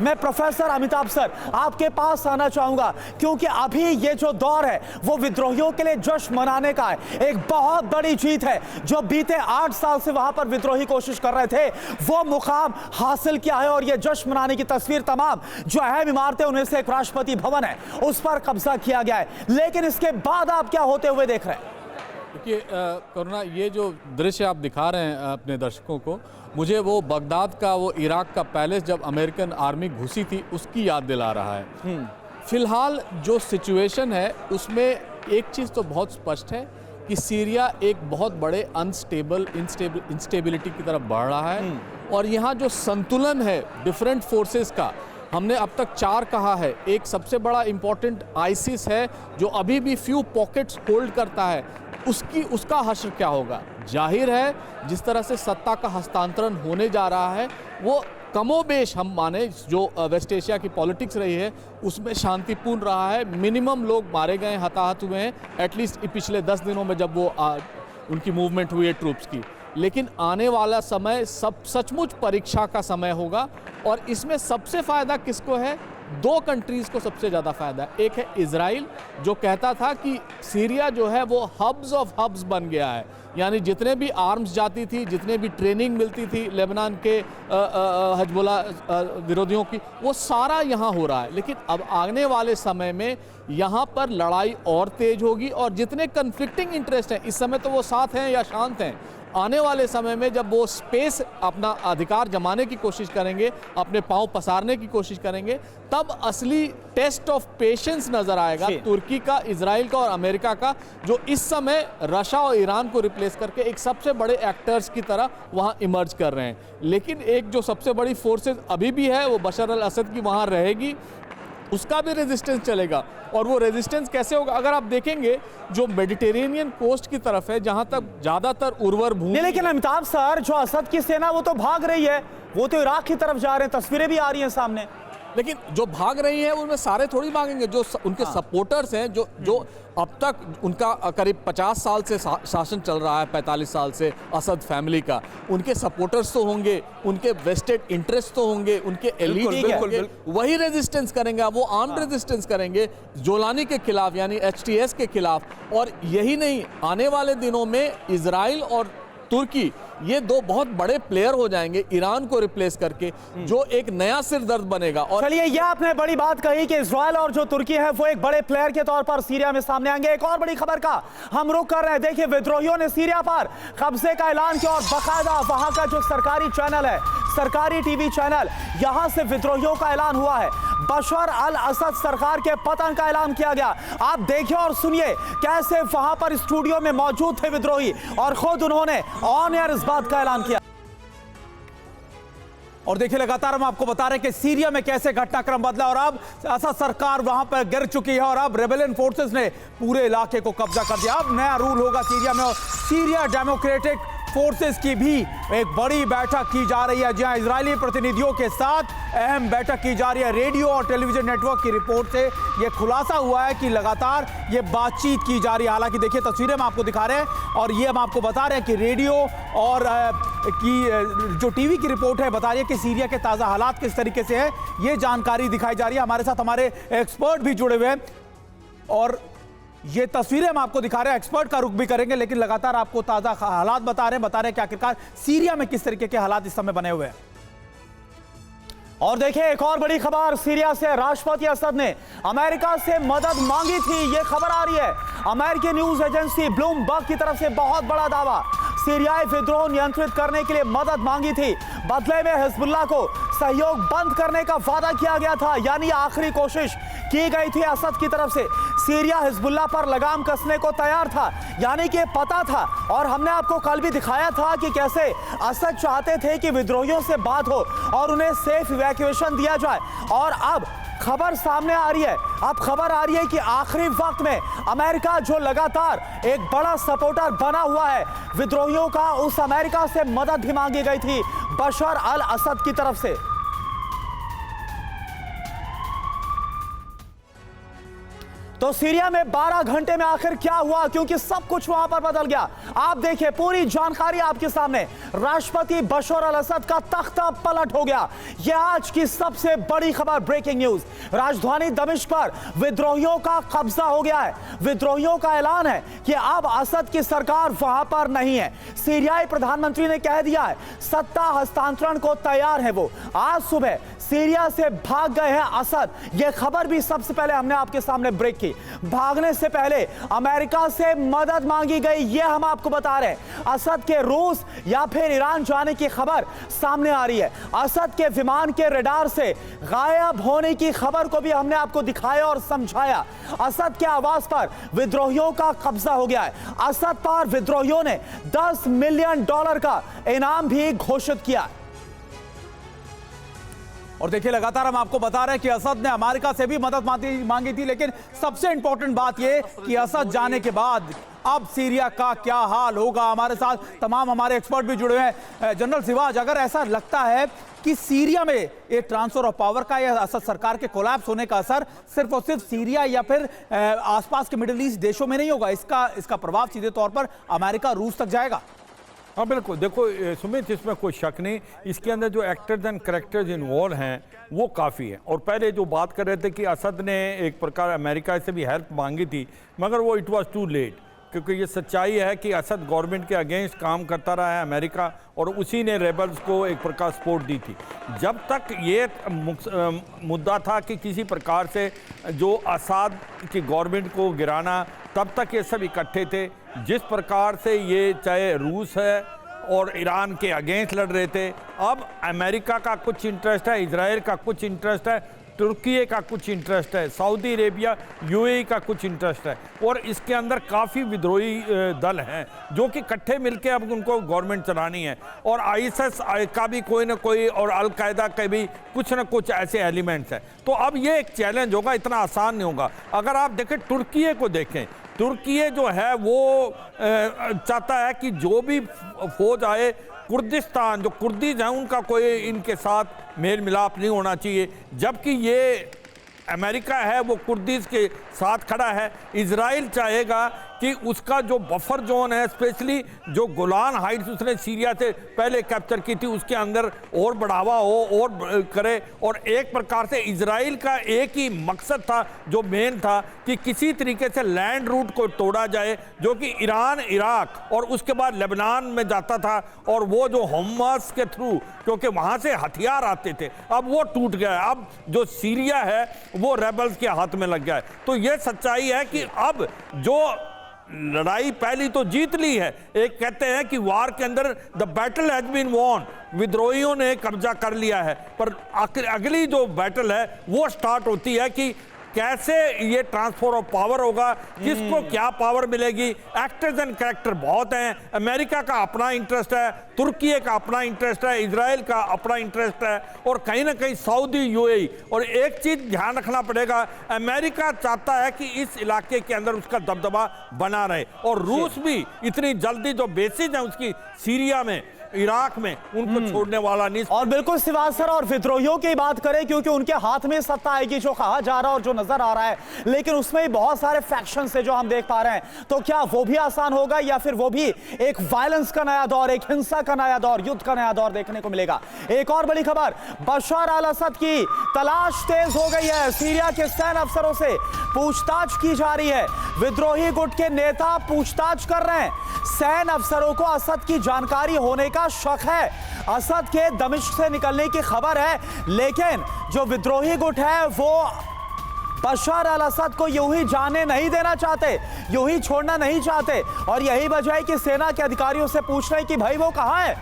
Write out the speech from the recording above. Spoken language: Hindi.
मैं प्रोफेसर अमिताभ सर आपके पास आना चाहूंगा, क्योंकि अभी ये जो दौर है वो विद्रोहियों के लिए जश्न मनाने का है। एक बहुत बड़ी जीत है जो बीते 8 साल से वहां पर विद्रोही कोशिश कर रहे थे, वो मुकाम हासिल किया है। और ये जश्न मनाने की तस्वीर तमाम जो अहम इमारतें, उनमें से एक राष्ट्रपति भवन है, उस पर कब्जा किया गया है। लेकिन इसके बाद आप क्या होते हुए देख रहे हैं? देखिए करुणा, ये जो दृश्य आप दिखा रहे हैं अपने दर्शकों को, मुझे वो बगदाद का, वो इराक का पैलेस जब अमेरिकन आर्मी घुसी थी उसकी याद दिला रहा है। फिलहाल जो सिचुएशन है उसमें एक चीज़ तो बहुत स्पष्ट है कि सीरिया एक बहुत बड़े इंस्टेबिलिटी की तरफ बढ़ रहा है। और यहाँ जो संतुलन है डिफरेंट फोर्सेस का, हमने अब तक 4 कहा है। एक सबसे बड़ा इंपॉर्टेंट आईसिस है जो अभी भी फ्यू पॉकेट्स होल्ड करता है, उसका हश्र क्या होगा? जाहिर है जिस तरह से सत्ता का हस्तांतरण होने जा रहा है वो कमोबेश हम माने जो वेस्ट एशिया की पॉलिटिक्स रही है उसमें शांतिपूर्ण रहा है। मिनिमम लोग मारे गए, हताहत हुए हैं, एटलीस्ट पिछले 10 दिनों में जब वो उनकी मूवमेंट हुई है ट्रूप्स की। लेकिन आने वाला समय सचमुच परीक्षा का समय होगा। और इसमें सबसे फ़ायदा किसको है? 2 कंट्रीज़ को सबसे ज़्यादा फ़ायदा। एक है इजराइल, जो कहता था कि सीरिया जो है वो हब्स ऑफ हब्स बन गया है, यानी जितने भी आर्म्स जाती थी, जितने भी ट्रेनिंग मिलती थी लेबनान के हिजबुल्लाह विरोधियों की, वो सारा यहाँ हो रहा है। लेकिन अब आने वाले समय में यहाँ पर लड़ाई और तेज होगी और जितने कन्फ्लिक्टिंग इंटरेस्ट हैं इस समय तो वो साथ हैं या शांत हैं, आने वाले समय में जब वो स्पेस अपना अधिकार जमाने की कोशिश करेंगे, अपने पांव पसारने की कोशिश करेंगे, तब असली टेस्ट ऑफ पेशेंस नजर आएगा तुर्की का, इजराइल का और अमेरिका का, जो इस समय रशिया और ईरान को रिप्लेस करके एक सबसे बड़े एक्टर्स की तरह वहां इमर्ज कर रहे हैं। लेकिन एक जो सबसे बड़ी फोर्सेस अभी भी है वो बशर अल असद की वहां रहेगी, उसका भी रेजिस्टेंस चलेगा। और वो रेजिस्टेंस कैसे होगा? अगर आप देखेंगे जो मेडिटेरेनियन कोस्ट की तरफ है जहां तक ज्यादातर उर्वर भूमि। लेकिन अमिताभ सर, जो असद की सेना वो तो भाग रही है, वो तो इराक की तरफ जा रहे हैं, तस्वीरें भी आ रही हैं सामने। लेकिन जो भाग रही है उनमें सारे थोड़ी भागेंगे, जो उनके सपोर्टर्स हैं, जो अब तक उनका करीब 50 साल से शासन चल रहा है, 45 साल से असद फैमिली का, उनके सपोर्टर्स तो होंगे, उनके वेस्टेड इंटरेस्ट तो होंगे, उनके एलीट वही रेजिस्टेंस करेंगे, वो आर्म्ड रेजिस्टेंस करेंगे जोलानी के खिलाफ, यानी HTS के खिलाफ। और यही नहीं, आने वाले दिनों में इजराइल और तुर्की ये 2 बहुत बड़े प्लेयर हो जाएंगे ईरान को रिप्लेस करके, जो एक नया सिरदर्द बनेगा। और चलिए, ये आपने बड़ी बात कही कि इजराइल और जो तुर्की है वो एक बड़े प्लेयर के तौर पर सीरिया में सामने आएंगे। एक और बड़ी खबर का हम रुख कर रहे हैं। देखिए, विद्रोहियों ने सीरिया पर कब्जे का ऐलान किया और बाकायदा वहां का जो सरकारी चैनल है, सरकारी टीवी चैनल, यहां से विद्रोहियों का ऐलान हुआ है। बशर अल असद सरकार के पतन का ऐलान किया गया। आप देखिए और सुनिए कैसे वहां पर स्टूडियो में मौजूद थे विद्रोही और खुद उन्होंने ऑन एयर इस बात का ऐलान किया। और देखिए, लगातार हम आपको बता रहे हैं कि सीरिया में कैसे घटनाक्रम बदला और अब असद सरकार वहां पर गिर चुकी है और अब रेबेलियन फोर्सेस ने पूरे इलाके को कब्जा कर दिया। अब नया रूल होगा सीरिया में और सीरिया डेमोक्रेटिक फोर्सेस की भी एक बड़ी बैठक की जा रही है, जहां इजरायली प्रतिनिधियों के साथ अहम बैठक की जा रही है। रेडियो और टेलीविजन नेटवर्क की रिपोर्ट से यह खुलासा हुआ है कि लगातार ये बातचीत की जा रही है। हालांकि देखिए, तस्वीरें हम आपको दिखा रहे हैं और ये हम आपको बता रहे हैं कि रेडियो और की जो टीवी की रिपोर्ट है बता रही है कि सीरिया के ताज़ा हालात किस तरीके से है, ये जानकारी दिखाई जा रही है। हमारे साथ हमारे एक्सपर्ट भी जुड़े हुए हैं और ये तस्वीरें हम आपको दिखा रहे हैं। एक्सपर्ट का रुख भी करेंगे, लेकिन लगातार आपको ताज़ा हालात बता रहे हैं कि आखिरकार सीरिया में किस तरीके के हालात इस समय बने हुए हैं। और देखिए, एक और बड़ी खबर सीरिया से, राष्ट्रपति असद ने अमेरिका से मदद मांगी थी, ये खबर आ रही है। अमेरिकी न्यूज एजेंसी ब्लूमबर्ग की तरफ से बहुत बड़ा दावा, सीरियाई विद्रोह नियंत्रित करने के लिए मदद मांगी थी, बदले में हिजबुल्लाह को सहयोग बंद करने का वादा किया गया था, यानी आखिरी कोशिश की गई थी असद की तरफ से। सीरिया हिजबुल्लाह पर लगाम कसने को तैयार था, यानी कि पता था। और हमने आपको कल भी दिखाया था कि कैसे असद चाहते थे कि विद्रोहियों से बात हो और उन्हें सेफ इवैक्यूएशन दिया जाए। और अब खबर सामने आ रही है, अब खबर आ रही है कि आखिरी वक्त में अमेरिका, जो लगातार एक बड़ा सपोर्टर बना हुआ है विद्रोहियों का, उस अमेरिका से मदद भी मांगी गई थी बशर अल असद की तरफ से। तो सीरिया में 12 घंटे में आखिर क्या हुआ, क्योंकि सब कुछ वहां पर बदल गया। आप देखिए, पूरी जानकारी आपके सामने। राष्ट्रपति बशर अल असद का तख्ता पलट हो गया। यह आज की सबसे बड़ी खबर, ब्रेकिंग न्यूज। राजधानी दमिश्क पर विद्रोहियों का कब्जा हो गया है। विद्रोहियों का ऐलान है कि अब असद की सरकार वहां पर नहीं है। सीरियाई प्रधानमंत्री ने कह दिया है सत्ता हस्तांतरण को तैयार है वो। आज सुबह सीरिया से भाग गए हैं असद। यह खबर भी सबसे पहले हमने आपके सामने ब्रेक की। भागने से पहले अमेरिका से मदद मांगी गई, यह हम आपको बता रहे हैं। असद के रूस या फिर ईरान जाने की खबर सामने आ रही है। असद के विमान के रडार से गायब होने की खबर को भी हमने आपको दिखाया और समझाया। असद के आवास पर विद्रोहियों का कब्जा हो गया है। असद पर विद्रोहियों ने $10 मिलियन का इनाम भी घोषित किया। और देखिए, लगातार हम आपको बता रहे हैं कि असद ने अमेरिका से भी मदद मांगी थी, लेकिन सबसे इंपॉर्टेंट बात यह कि असद जाने के बाद अब सीरिया का क्या हाल होगा। हमारे साथ तमाम हमारे एक्सपर्ट भी जुड़े हैं। जनरल सिवाज, अगर ऐसा लगता है कि सीरिया में ये ट्रांसफर ऑफ पावर का या असद सरकार के कोलैप्स होने का असर सिर्फ और सिर्फ सीरिया या फिर आसपास के मिडिल ईस्ट देशों में नहीं होगा, इसका प्रभाव सीधे तौर पर अमेरिका, रूस तक जाएगा। हाँ बिल्कुल, देखो सुमित, इसमें कोई शक नहीं, इसके अंदर जो एक्टर्स एंड करेक्टर्स इन्वॉल्व हैं वो काफ़ी है। और पहले जो बात कर रहे थे कि असद ने एक प्रकार अमेरिका से भी हेल्प मांगी थी, मगर वो इट वाज टू लेट, क्योंकि ये सच्चाई है कि असद गवर्नमेंट के अगेंस्ट काम करता रहा है अमेरिका, और उसी ने रेबल्स को एक प्रकार सपोर्ट दी थी। जब तक ये मुद्दा था कि किसी प्रकार से जो असद की गवर्नमेंट को गिराना, तब तक ये सब इकट्ठे थे। जिस प्रकार से ये चाहे रूस है और ईरान के अगेंस्ट लड़ रहे थे, अब अमेरिका का कुछ इंटरेस्ट है, इजराइल का कुछ इंटरेस्ट है, तुर्की का कुछ इंटरेस्ट है, सऊदी अरेबिया यूएई का कुछ इंटरेस्ट है, और इसके अंदर काफ़ी विद्रोही दल हैं जो कि इकट्ठे मिलकर अब उनको गवर्नमेंट चलानी है। और आईएसआईएस का भी कोई ना कोई, और अल कायदा के भी कुछ ना कुछ ऐसे एलिमेंट्स हैं। तो अब ये एक चैलेंज होगा, इतना आसान नहीं होगा। अगर आप देखें तुर्की को देखें, तुर्की जो है वो चाहता है कि जो भी फौज आए, कुर्दिस्तान जो कुर्दिज हैं उनका कोई इनके साथ मेल मिलाप नहीं होना चाहिए, जबकि ये अमेरिका है वो कुर्दिज के साथ खड़ा है। इजराइल चाहेगा कि उसका जो बफर जोन है, स्पेशली जो गोलान हाइट्स उसने सीरिया से पहले कैप्चर की थी, उसके अंदर और बढ़ावा हो और करे। और एक प्रकार से इजराइल का एक ही मकसद था, जो मेन था, कि किसी तरीके से लैंड रूट को तोड़ा जाए, जो कि ईरान, इराक और उसके बाद लेबनान में जाता था, और वो जो हमास के थ्रू, क्योंकि वहाँ से हथियार आते थे, अब वो टूट गया। अब जो सीरिया है वो रेबल्स के हाथ में लग गया है। तो ये सच्चाई है कि अब जो लड़ाई पहली तो जीत ली है, एक कहते हैं कि वार के अंदर the battle has been won, विद्रोहियों ने कब्जा कर लिया है, पर अगली जो बैटल है वो स्टार्ट होती है कि कैसे ये ट्रांसफर ऑफ पावर होगा, किसको क्या पावर मिलेगी। एक्टर्स एंड कैरेक्टर बहुत हैं। अमेरिका का अपना इंटरेस्ट है, तुर्की का अपना इंटरेस्ट है, इजराइल का अपना इंटरेस्ट है, और कहीं ना कहीं सऊदी, यूएई। और एक चीज ध्यान रखना पड़ेगा, अमेरिका चाहता है कि इस इलाके के अंदर उसका दबदबा बना रहे, और रूस भी इतनी जल्दी जो बेसिस है उसकी सीरिया में, इराक में, उनको छोड़ने वाला नहीं। और बिल्कुल सिवाज सर, और विद्रोहियों की बात करें, क्योंकि उनके हाथ में सत्ता आएगी जो कहा जा रहा है और जो नजर आ रहा है, लेकिन उसमें बहुत सारे फैक्शन है जो हम देख पा रहे हैं। तो क्या वो भी आसान होगा, या फिर वो भी एक वायलेंस का नया दौर, एक हिंसा का नया दौर, युद्ध का नया दौर देखने को मिलेगा। एक और बड़ी खबर, बशर अल असद की तलाश तेज हो गई है। सीरिया के सैन्य अफसरों से पूछताछ की जा रही है। विद्रोही गुट के नेता पूछताछ कर रहे हैं। सैन्य अफसरों को असद की जानकारी होने का शक है। असद के दमिश्क से निकलने की खबर है, लेकिन जो विद्रोही गुट है वो बशर अल असद को यूं ही जाने नहीं देना चाहते, यूं ही छोड़ना नहीं चाहते। और यही वजह है कि सेना के अधिकारियों से पूछ रहे हैं कि भाई वो कहां है।